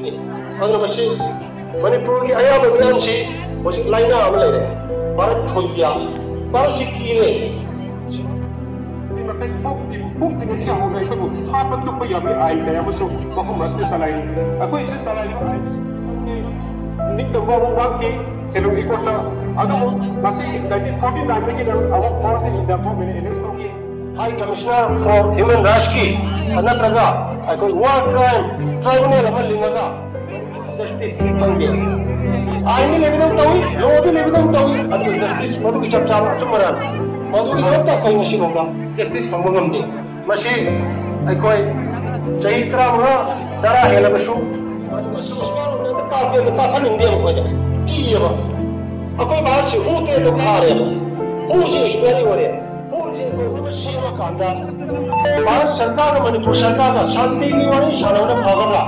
ꯃꯅꯤꯄꯨꯔꯒꯤꯅꯤ ꯑꯗꯨꯅ ꯃꯁꯤ ꯃꯅꯤꯄꯨꯔꯒꯤ ꯑꯌꯥꯝꯕ ꯃꯤꯌꯥꯝꯁꯤ ꯍꯧꯖꯤꯛ ꯂꯥꯏꯅꯥ ꯑꯃ ꯂꯩꯔꯦ ꯚꯥꯔꯠ ꯊꯣꯏꯕꯤꯌꯥ ꯚꯥꯔꯠꯁꯤ ꯀꯤꯔꯦ ꯄꯨꯛꯇꯤꯡ ꯌꯥꯎꯅ ꯑꯩꯈꯣꯏꯕꯨ ꯍꯥꯞꯄ ꯇꯨꯞꯄ ꯌꯥꯕꯒꯤ ꯑꯥꯏꯟ ꯀꯌꯥ ꯑꯃꯁꯨ ꯃꯐꯝ ꯑꯁꯤꯗ ꯆꯂꯥꯏꯔꯤ ꯑꯩꯈꯣꯏꯁꯤ ꯆꯂꯥꯏꯔꯤꯕ ꯑꯥꯏꯟ ꯅꯤꯡꯇꯝꯕ ꯑꯃꯨꯛ ꯉꯥꯛꯈꯤ ꯀꯩꯅꯣꯒꯤ ꯀꯣꯔꯠꯇ ꯑꯗꯨꯕꯨ ꯉꯁꯤ 1949ꯗꯒꯤꯅ ꯑꯃꯨꯛ ꯐꯣꯔꯁ ꯏꯟꯗꯤꯌꯥ ꯏꯂꯦꯛꯁ ꯇꯧꯈꯤ High Commissioner for Human Rights ki anatraga aikoi war crime tribunal ama lingaga justice fangge aini lebidam tawi law bi lebidam tawi adu justice modu ki chapcha achumaran modu ki ta kai ngasi moga justice fangam de masi aikoi sahi trama sara hela basu adu basu osmaro na ka ke ta khanin de ko da iyaba akoi bahar se hu te to khare hu ji very ore Bharat सरकार और मणिपुर सरकार का शांति की वाली शानों भागला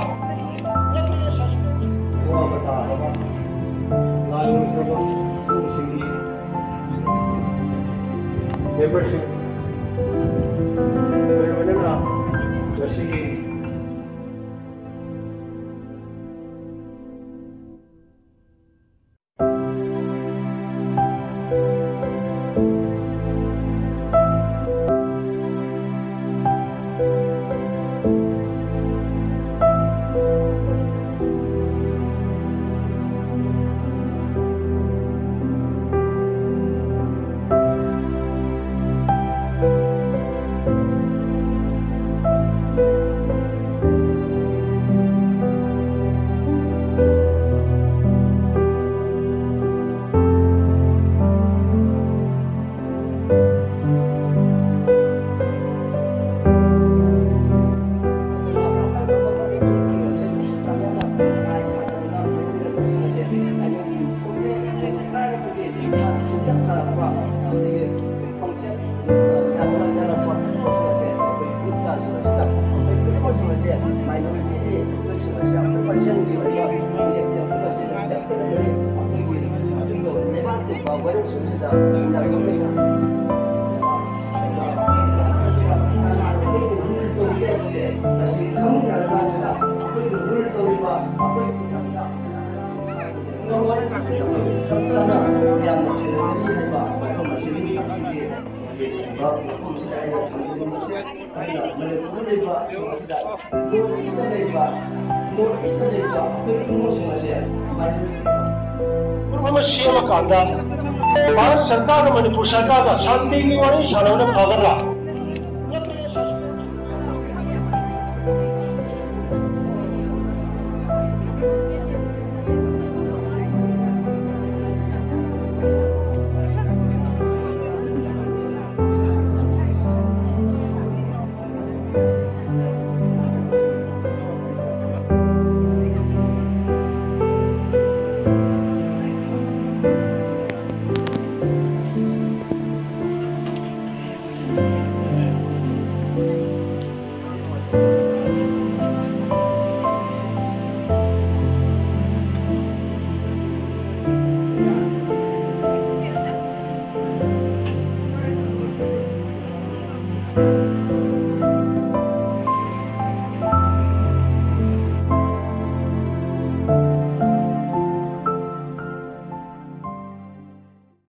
भारत सरकार और मणिपुर सरकार का शांति की वाली शानों भागला